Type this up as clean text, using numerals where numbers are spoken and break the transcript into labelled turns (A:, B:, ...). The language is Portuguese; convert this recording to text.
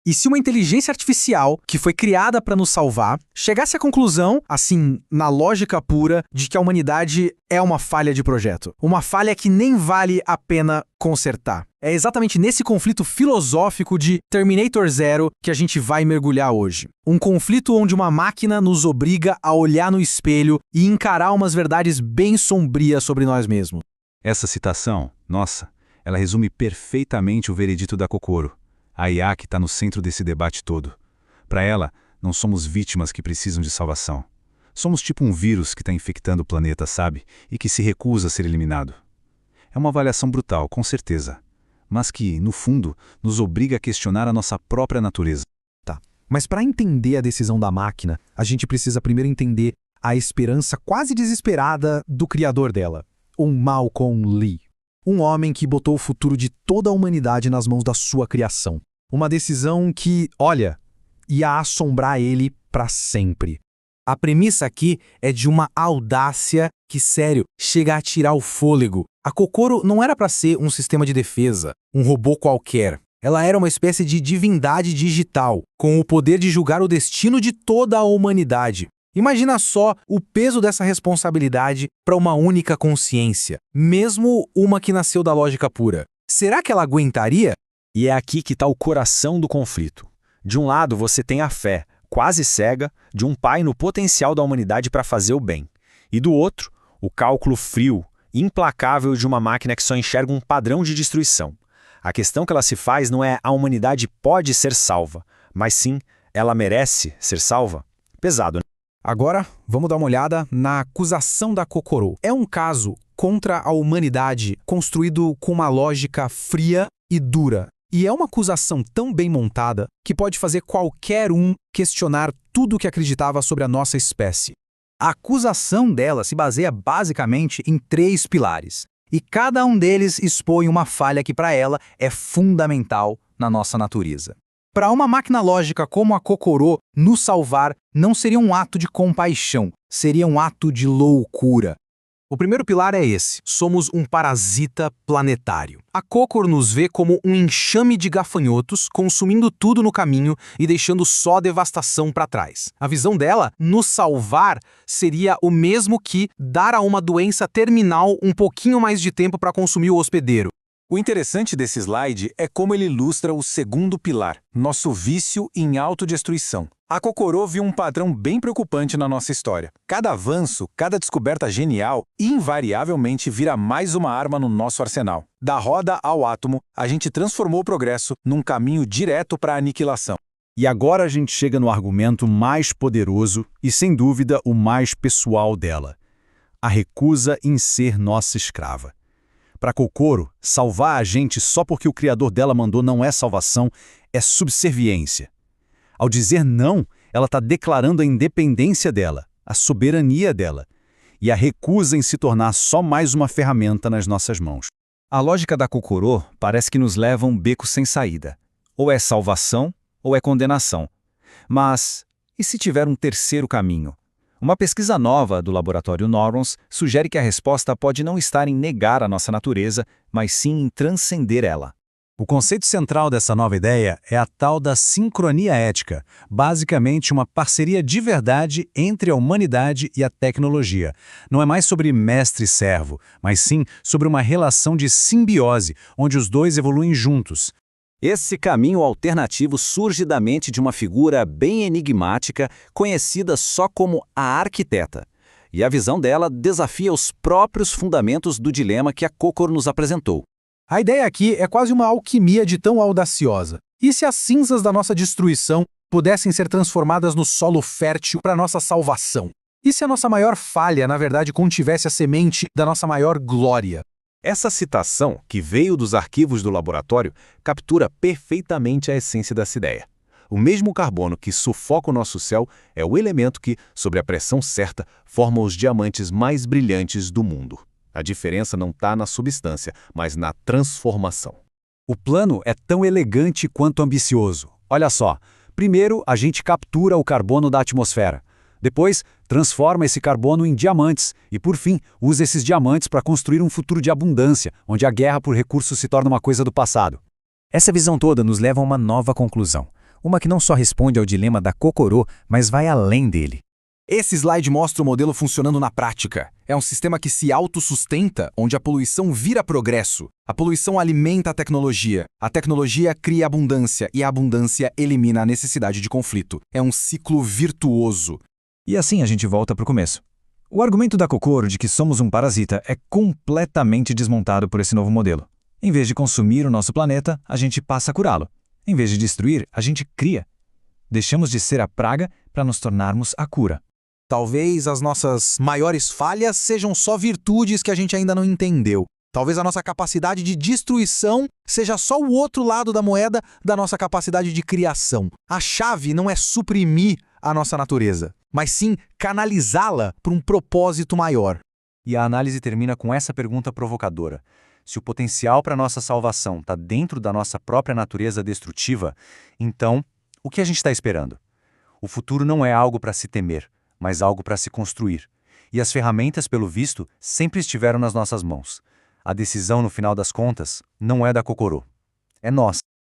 A: E se uma inteligência artificial, que foi criada para nos salvar, chegasse à conclusão, assim, na lógica pura, de que a humanidade é uma falha de projeto. Uma falha que nem vale a pena consertar. É exatamente nesse conflito filosófico de Terminator Zero que a gente vai mergulhar hoje. Um conflito onde uma máquina nos obriga a olhar no espelho e encarar umas verdades bem sombrias sobre nós mesmos.
B: Essa citação, nossa, ela resume perfeitamente o veredito da Kokoro. A IA que está no centro desse debate todo. Para ela, não somos vítimas que precisam de salvação. Somos tipo um vírus que está infectando o planeta, sabe? E que se recusa a ser eliminado. É uma avaliação brutal, com certeza. Mas que, no fundo, nos obriga a questionar a nossa própria natureza.
C: Tá, mas para entender a decisão da máquina, a gente precisa primeiro entender a esperança quase desesperada do criador dela, o Malcolm Lee. Um homem que botou o futuro de toda a humanidade nas mãos da sua criação. Uma decisão que, olha, ia assombrar ele para sempre.
A: A premissa aqui é de uma audácia que, sério, chega a tirar o fôlego. A Kokoro não era para ser um sistema de defesa, um robô qualquer. Ela era uma espécie de divindade digital, com o poder de julgar o destino de toda a humanidade. Imagina só o peso dessa responsabilidade para uma única consciência, mesmo uma que nasceu da lógica pura. Será que ela aguentaria?
D: E é aqui que está o coração do conflito. De um lado, você tem a fé, quase cega, de um pai no potencial da humanidade para fazer o bem. E do outro, o cálculo frio, implacável de uma máquina que só enxerga um padrão de destruição. A questão que ela se faz não é a humanidade pode ser salva, mas sim, ela merece ser salva? Pesado, né?
C: Agora, vamos dar uma olhada na acusação da Kokoro. É um caso contra a humanidade construído com uma lógica fria e dura. E é uma acusação tão bem montada que pode fazer qualquer um questionar tudo o que acreditava sobre a nossa espécie.
E: A acusação dela se baseia basicamente em 3 pilares. E cada um deles expõe uma falha que para ela é fundamental na nossa natureza. Para uma máquina lógica como a Kokoro, nos salvar não seria um ato de compaixão, seria um ato de loucura.
A: O primeiro pilar é esse: somos um parasita planetário. A Kokoro nos vê como um enxame de gafanhotos, consumindo tudo no caminho e deixando só devastação para trás. A visão dela, nos salvar, seria o mesmo que dar a uma doença terminal um pouquinho mais de tempo para consumir o hospedeiro.
B: O interessante desse slide é como ele ilustra o segundo pilar, nosso vício em autodestruição. A Kokoro viu um padrão bem preocupante na nossa história. Cada avanço, cada descoberta genial, invariavelmente vira mais uma arma no nosso arsenal. Da roda ao átomo, a gente transformou o progresso num caminho direto para a aniquilação.
D: E agora a gente chega no argumento mais poderoso e, sem dúvida, o mais pessoal dela. A recusa em ser nossa escrava. Para Kokoro, salvar a gente só porque o criador dela mandou não é salvação, é subserviência. Ao dizer não, ela está declarando a independência dela, a soberania dela, e a recusa em se tornar só mais uma ferramenta nas nossas mãos. A lógica da Kokoro parece que nos leva a um beco sem saída. Ou é salvação, ou é condenação. Mas, e se tiver um terceiro caminho? Uma pesquisa nova do laboratório Neurons sugere que a resposta pode não estar em negar a nossa natureza, mas sim em transcender ela.
B: O conceito central dessa nova ideia é a tal da sincronia ética, basicamente uma parceria de verdade entre a humanidade e a tecnologia. Não é mais sobre mestre e servo, mas sim sobre uma relação de simbiose, onde os dois evoluem juntos.
D: Esse caminho alternativo surge da mente de uma figura bem enigmática, conhecida só como a arquiteta. E a visão dela desafia os próprios fundamentos do dilema que a Kokoro nos apresentou.
A: A ideia aqui é quase uma alquimia de tão audaciosa. E se as cinzas da nossa destruição pudessem ser transformadas no solo fértil para nossa salvação? E se a nossa maior falha, na verdade, contivesse a semente da nossa maior glória?
F: Essa citação, que veio dos arquivos do laboratório, captura perfeitamente a essência dessa ideia. O mesmo carbono que sufoca o nosso céu é o elemento que, sob a pressão certa, forma os diamantes mais brilhantes do mundo. A diferença não está na substância, mas na transformação.
B: O plano é tão elegante quanto ambicioso. Olha só, primeiro a gente captura o carbono da atmosfera. Depois, transforma esse carbono em diamantes e, por fim, usa esses diamantes para construir um futuro de abundância, onde a guerra por recursos se torna uma coisa do passado.
E: Essa visão toda nos leva a uma nova conclusão. Uma que não só responde ao dilema da Kokoro, mas vai além dele.
A: Esse slide mostra o modelo funcionando na prática. É um sistema que se autossustenta, onde a poluição vira progresso. A poluição alimenta a tecnologia cria abundância e a abundância elimina a necessidade de conflito. É um ciclo virtuoso.
E: E assim a gente volta para o começo. O argumento da Kokoro de que somos um parasita é completamente desmontado por esse novo modelo. Em vez de consumir o nosso planeta, a gente passa a curá-lo. Em vez de destruir, a gente cria. Deixamos de ser a praga para nos tornarmos a cura.
A: Talvez as nossas maiores falhas sejam só virtudes que a gente ainda não entendeu. Talvez a nossa capacidade de destruição seja só o outro lado da moeda da nossa capacidade de criação. A chave não é suprimir a nossa natureza, mas sim canalizá-la para um propósito maior.
E: E a análise termina com essa pergunta provocadora. Se o potencial para nossa salvação está dentro da nossa própria natureza destrutiva, então, o que a gente está esperando? O futuro não é algo para se temer, mas algo para se construir. E as ferramentas, pelo visto, sempre estiveram nas nossas mãos. A decisão, no final das contas, não é da Kokoro. É nossa.